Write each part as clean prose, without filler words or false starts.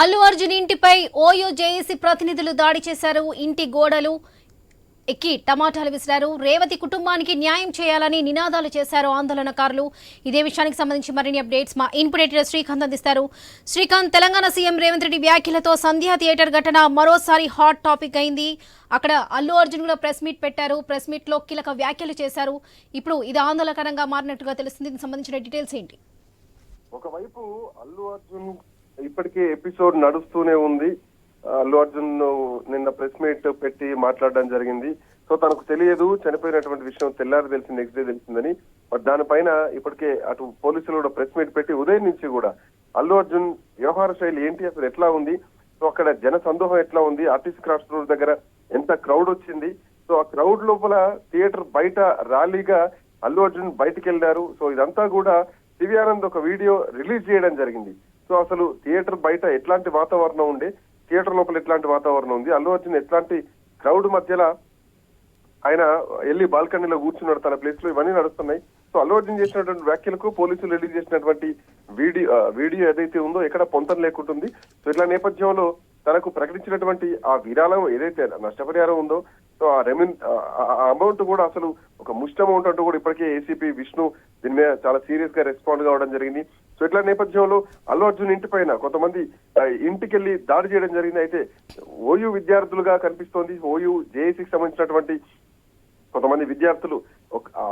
అల్లు అర్జున్ ఇంటిపై OU JAC ప్రతినిధులు దాడి చేశారు. ఇంటి గోడలు ఎక్కి టమాటాలు విసిరారు. రేవతి కుటుంబానికి న్యాయం చేయాలని నినాదాలు చేశారు ఆందోళనకారులు. ఇదే విషయానికి సంబంధించి మరిన్ని అప్డేట్స్ మా ఇన్పుట్ ఎడిటర్ శ్రీకాంత్ అందిస్తారు. శ్రీకాంత్, తెలంగాణ సీఎం రేవంత్ రెడ్డి వ్యాఖ్యలతో సంధ్యా థియేటర్ ఘటన మరోసారి హాట్ టాపిక్ అయింది. అక్కడ అల్లు అర్జున్ కూడా ప్రెస్ మీట్ పెట్టారు. ప్రెస్ మీట్ లో కీలక వ్యాఖ్యలు చేశారు. ఇప్పుడు ఇది ఆందోళనకరంగా మారినట్టుగా తెలుస్తుంది. దీనికి సంబంధించిన డీటెయిల్స్ ఏంటి? ఒకవైపు అల్లు అర్జున్ ఇప్పటికే ఎపిసోడ్ నడుస్తూనే ఉంది. అల్లు అర్జున్ నిన్న ప్రెస్ మీట్ పెట్టి మాట్లాడడం జరిగింది. సో తనకు తెలియదు, చనిపోయినటువంటి విషయం తెల్లారి తెలిసింది, నెక్స్ట్ డే తెలిసిందని. బట్ దానిపైన ఇప్పటికే అటు పోలీసులు కూడా ప్రెస్ మీట్ పెట్టి ఉదయం నుంచి కూడా అల్లు అర్జున్ వ్యవహార శైలి ఏంటి, అసలు ఎట్లా ఉంది, సో అక్కడ జన సందోహం ఎట్లా ఉంది, ఆర్టిస్ట్ క్రాఫ్ట్ రోడ్ దగ్గర ఎంత క్రౌడ్ వచ్చింది, సో ఆ క్రౌడ్ లోపల థియేటర్ బయట ర్యాలీగా అల్లు అర్జున్ బయటికి వెళ్ళారు. సో ఇదంతా కూడా సివి ఆనంద్ ఒక వీడియో రిలీజ్ చేయడం జరిగింది. సో అసలు థియేటర్ బయట ఎట్లాంటి వాతావరణం ఉండే, థియేటర్ లోపల ఎట్లాంటి వాతావరణం ఉంది, అల్లు అర్జున్ ఎట్లాంటి క్రౌడ్ మధ్యలో ఆయన వెళ్ళి బాల్కనీలో కూర్చున్నాడు తన ప్లేస్ లో, ఇవన్నీ నడుస్తున్నాయి. సో అల్లు అర్జున్ చేసినటువంటి వ్యాఖ్యలకు పోలీసులు రిలీజ్ చేసినటువంటి వీడియో ఏదైతే ఉందో ఎక్కడ పొంతం లేకుంటుంది. సో ఇట్లా నేపథ్యంలో తనకు ప్రకటించినటువంటి ఆ విరాళం ఏదైతే నష్టపరిహారం ఉందో, సో ఆ అమౌంట్ కూడా అసలు ఒక ముష్టి అమౌంట్ అంటూ కూడా ఇప్పటికే ఏసీపీ విష్ణు దీని మీద చాలా సీరియస్ గా రెస్పాండ్ కావడం జరిగింది. సో ఇట్లా నేపథ్యంలో అల్లు అర్జున్ ఇంటి పైన కొంతమంది ఇంటికెళ్లి దాడి చేయడం జరిగింది. అయితే ఓయూ విద్యార్థులుగా కనిపిస్తోంది. ఓయూ జేఏసీకి సంబంధించినటువంటి కొంతమంది విద్యార్థులు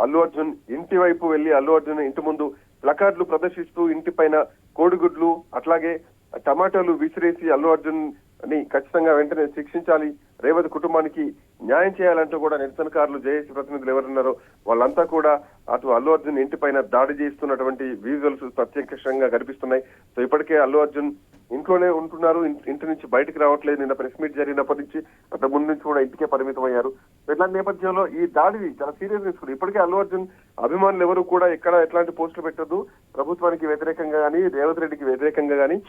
అల్లు అర్జున్ ఇంటి వైపు వెళ్లి అల్లు అర్జున్ ఇంటి ముందు ప్లకార్డులు ప్రదర్శిస్తూ ఇంటి పైన కోడిగుడ్లు అట్లాగే టమాటాలు విసిరేసి అల్లు అర్జున్ ని ఖచ్చితంగా వెంటనే శిక్షించాలి, రేవతి కుటుంబానికి న్యాయం చేయాలంటూ కూడా నిరసనకారులు, జేఏసీ ప్రతినిధులు ఎవరున్నారో వాళ్ళంతా కూడా అటు అల్లు అర్జున్ ఇంటి పైన దాడి చేస్తున్నటువంటి విజువల్స్ ప్రత్యక్షంగా కనిపిస్తున్నాయి. సో ఇప్పటికే అల్లు అర్జున్ ఇంట్లోనే ఉంటున్నారు, ఇంటి నుంచి బయటకు రావట్లేదు. నిన్న ప్రెస్ మీట్ జరిగినప్పటి నుంచి అంత ముందు నుంచి కూడా ఇంటికే పరిమితం అయ్యారు. ఇట్లాంటి నేపథ్యంలో ఈ దాడిని చాలా సీరియస్ తీసుకున్నారు. ఇప్పటికే అల్లు అర్జున్ అభిమానులు ఎవరు కూడా ఎక్కడ ఎట్లాంటి పోస్టులు పెట్టద్దు, ప్రభుత్వానికి వ్యతిరేకంగా కానీ రేవంత్ రెడ్డికి వ్యతిరేకంగా కానీ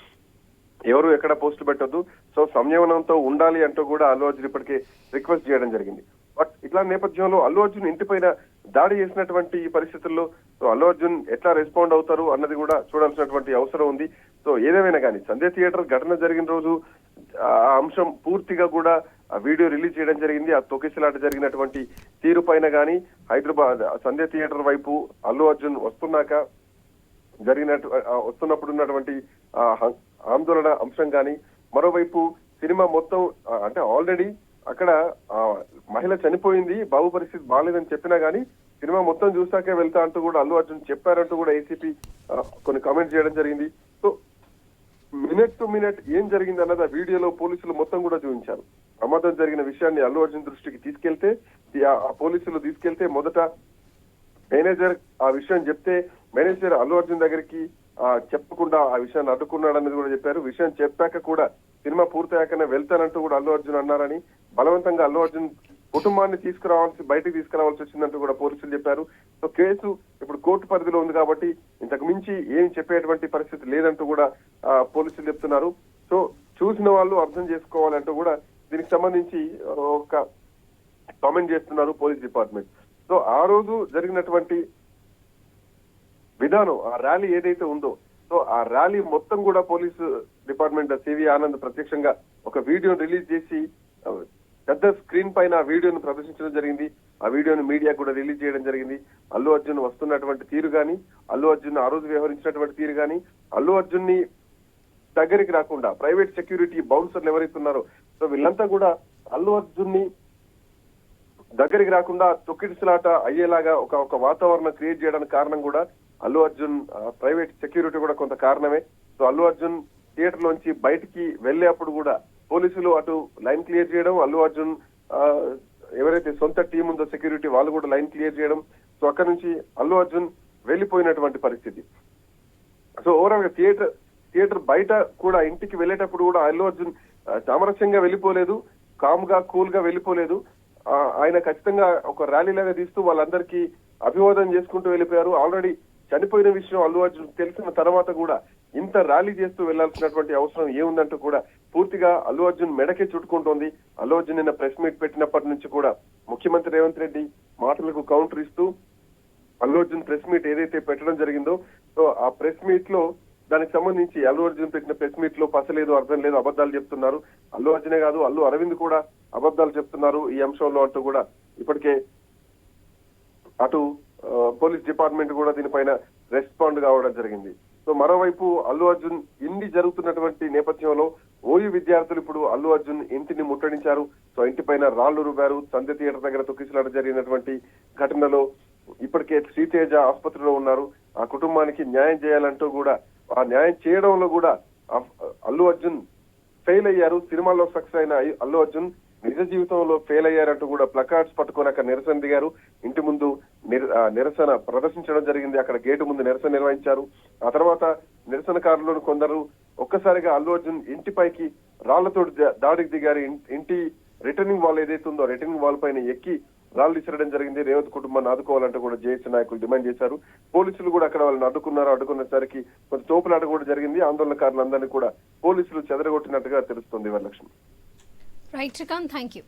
ఎవరు ఎక్కడ పోస్టులు పెట్టొద్దు, సో సంయమనంతో ఉండాలి అంటూ కూడా అల్లు అర్జున్ ఇప్పటికే రిక్వెస్ట్ చేయడం జరిగింది. బట్ ఇట్లా నేపథ్యంలో అల్లు అర్జున్ ఇంటిపైన దాడి చేసినటువంటి ఈ పరిస్థితుల్లో సో అల్లు అర్జున్ ఎట్లా రెస్పాండ్ అవుతారు అన్నది కూడా చూడాల్సినటువంటి అవసరం ఉంది. సో ఏదేమైనా కానీ సంధ్య థియేటర్ ఘటన జరిగిన రోజు ఆ అంశం పూర్తిగా కూడా ఆ వీడియో రిలీజ్ చేయడం జరిగింది. ఆ తొక్కిసలాట జరిగినటువంటి తీరు పైన కానీ హైదరాబాద్ సంధ్య థియేటర్ వైపు అల్లు అర్జున్ వస్తున్నప్పుడు ఉన్నటువంటి ఆందోళన అంశం కానీ, మరోవైపు సినిమా మొత్తం అంటే ఆల్రెడీ అక్కడ మహిళ చనిపోయింది, బాబు పరిస్థితి బాగాలేదని చెప్పినా గానీ సినిమా మొత్తం చూసాకే వెళ్తా అంటూ కూడా అల్లు అర్జున్ చెప్పారంటూ కూడా ఏసీపీ కొన్ని కామెంట్స్ చేయడం జరిగింది. సో మినిట్ టు మినిట్ ఏం జరిగింది అన్నది ఆ వీడియోలో పోలీసులు మొత్తం కూడా చూపించారు. ప్రమాదం జరిగిన విషయాన్ని అల్లు అర్జున్ దృష్టికి తీసుకెళ్తే మొదట మేనేజర్ ఆ విషయం చెప్తే మేనేజర్ అల్లు అర్జున్ దగ్గరికి చెప్పకుండా ఆ విషయాన్ని అడ్డుకున్నాడన్నది కూడా చెప్పారు. విషయం చెప్పాక కూడా సినిమా పూర్తయ్యాకనే వెళ్తానంటూ కూడా అల్లు అర్జున్ అన్నారని, బలవంతంగా అల్లు అర్జున్ కుటుంబాన్ని బయటికి తీసుకురావాల్సి వచ్చిందంటూ కూడా పోలీసులు చెప్పారు. సో కేసు ఇప్పుడు కోర్టు పరిధిలో ఉంది కాబట్టి ఇంతకు మించి ఏం చెప్పేటువంటి పరిస్థితి లేదంటూ కూడా పోలీసులు చెప్తున్నారు. సో చూసిన వాళ్ళు అర్థం చేసుకోవాలంటూ కూడా దీనికి సంబంధించి ఒక కామెంట్ చేస్తున్నారు పోలీస్ డిపార్ట్మెంట్. సో ఆ రోజు జరిగినటువంటి విధానం, ఆ ర్యాలీ ఏదైతే ఉందో, సో ఆ ర్యాలీ మొత్తం కూడా పోలీసు డిపార్ట్మెంట్ సివి ఆనంద్ ప్రత్యక్షంగా ఒక వీడియోను రిలీజ్ చేసి పెద్ద స్క్రీన్ పైన ఆ వీడియోను ప్రదర్శించడం జరిగింది. ఆ వీడియోను మీడియా కూడా రిలీజ్ చేయడం జరిగింది. అల్లు అర్జున్ వస్తున్నటువంటి తీరు గాని, అల్లు అర్జున్ ఆ రోజు వ్యవహరించినటువంటి తీరు గాని, అల్లు అర్జున్ ని దగ్గరికి రాకుండా ప్రైవేట్ సెక్యూరిటీ బౌన్సర్లు ఎవరైతే ఉన్నారో సో వీళ్ళంతా కూడా అల్లు అర్జున్ ని దగ్గరికి రాకుండా తొక్కిడిసలాట అయ్యేలాగా ఒక వాతావరణం క్రియేట్ చేయడానికి కారణం కూడా అల్లు అర్జున్ ప్రైవేట్ సెక్యూరిటీ కూడా కొంత కారణమే. సో అల్లు అర్జున్ థియేటర్ లోంచి బయటికి వెళ్లేప్పుడు కూడా పోలీసులు అటు లైన్ క్లియర్ చేయడం, అల్లు అర్జున్ ఎవరైతే సొంత టీం ఉందో సెక్యూరిటీ వాళ్ళు కూడా లైన్ క్లియర్ చేయడం, సో అక్కడ నుంచి అల్లు అర్జున్ వెళ్లిపోయినటువంటి పరిస్థితి. సో ఓవరాల్ గా థియేటర్ బయట కూడా ఇంటికి వెళ్లేటప్పుడు కూడా అల్లు అర్జున్ సామరస్యంగా వెళ్ళిపోలేదు, కామ్ గా కూల్ గా వెళ్ళిపోలేదు. ఆయన ఖచ్చితంగా ఒక ర్యాలీ లాగా తీస్తూ వాళ్ళందరికీ అభివాదం చేసుకుంటూ వెళ్ళిపోయారు. ఆల్రెడీ చనిపోయిన విషయం అల్లు అర్జున్ తెలిసిన తర్వాత కూడా ఇంత ర్యాలీ చేస్తూ వెళ్లాల్సినటువంటి అవసరం ఏముందంటూ కూడా పూర్తిగా అల్లు అర్జున్ మెడకే చుట్టుకుంటోంది. అల్లు అర్జున్ నిన్న ప్రెస్ మీట్ పెట్టినప్పటి నుంచి కూడా ముఖ్యమంత్రి రేవంత్ రెడ్డి మాటలకు కౌంటర్ ఇస్తూ అల్లు అర్జున్ ప్రెస్ మీట్ ఏదైతే పెట్టడం జరిగిందో సో ఆ ప్రెస్ మీట్ లో దానికి సంబంధించి అల్లు అర్జున్ పెట్టిన ప్రెస్ మీట్ లో పసలేదు, అర్థం లేదు, అబద్ధాలు చెప్తున్నారు. అల్లు అర్జునే కాదు, అల్లు అరవింద్ కూడా అబద్ధాలు చెప్తున్నారు ఈ అంశంలో అంటూ కూడా ఇప్పటికే అటు పోలీస్ డిపార్ట్మెంట్ కూడా దీనిపైన రెస్పాండ్ కావడం జరిగింది. సో మరోవైపు అల్లు అర్జున్ ఇండి జరుగుతున్నటువంటి నేపథ్యంలో ఓయూ విద్యార్థులు ఇప్పుడు అల్లు అర్జున్ ఇంటిని ముట్టడించారు. సో ఇంటిపైన రాళ్లు రుబారు. సంధ్య థియేటర్ దగ్గర తొక్కిసలాట జరిగినటువంటి ఘటనలో ఇప్పటికే శ్రీతేజ ఆసుపత్రిలో ఉన్నారు. ఆ కుటుంబానికి న్యాయం చేయాలంటూ కూడా, ఆ న్యాయం చేయడంలో కూడా అల్లు అర్జున్ ఫెయిల్ అయ్యారు. సినిమాల్లో సక్సెస్ అయిన అల్లు అర్జున్ నిజ జీవితంలో ఫెయిల్ అయ్యారంటూ కూడా ప్లకార్డ్స్ పట్టుకొని అక్కడ నిరసన దిగారు. ఇంటి ముందు నిరసన ప్రదర్శించడం జరిగింది. అక్కడ గేటు ముందు నిరసన నిర్వహించారు. ఆ తర్వాత నిరసనకారులను కొందరు ఒక్కసారిగా అల్లు అర్జున్ ఇంటిపైకి రాళ్లతో దాడికి దిగారు. ఇంటి రిటర్నింగ్ వాల్ ఏదైతే ఉందో రిటర్నింగ్ వాల్ పైన ఎక్కి రాళ్లు ఇచ్చడం జరిగింది. రేవతి కుటుంబాన్ని ఆదుకోవాలంటూ కూడా జేఏసీ నాయకులు డిమాండ్ చేశారు. పోలీసులు కూడా అక్కడ వాళ్ళని అడ్డుకునేసరికి కొంత తోపులాట కూడా జరిగింది. ఆందోళనకారులందరినీ కూడా పోలీసులు చెదరగొట్టినట్టుగా తెలుస్తుంది. Varalakshmi. Right Srikanth, thank you.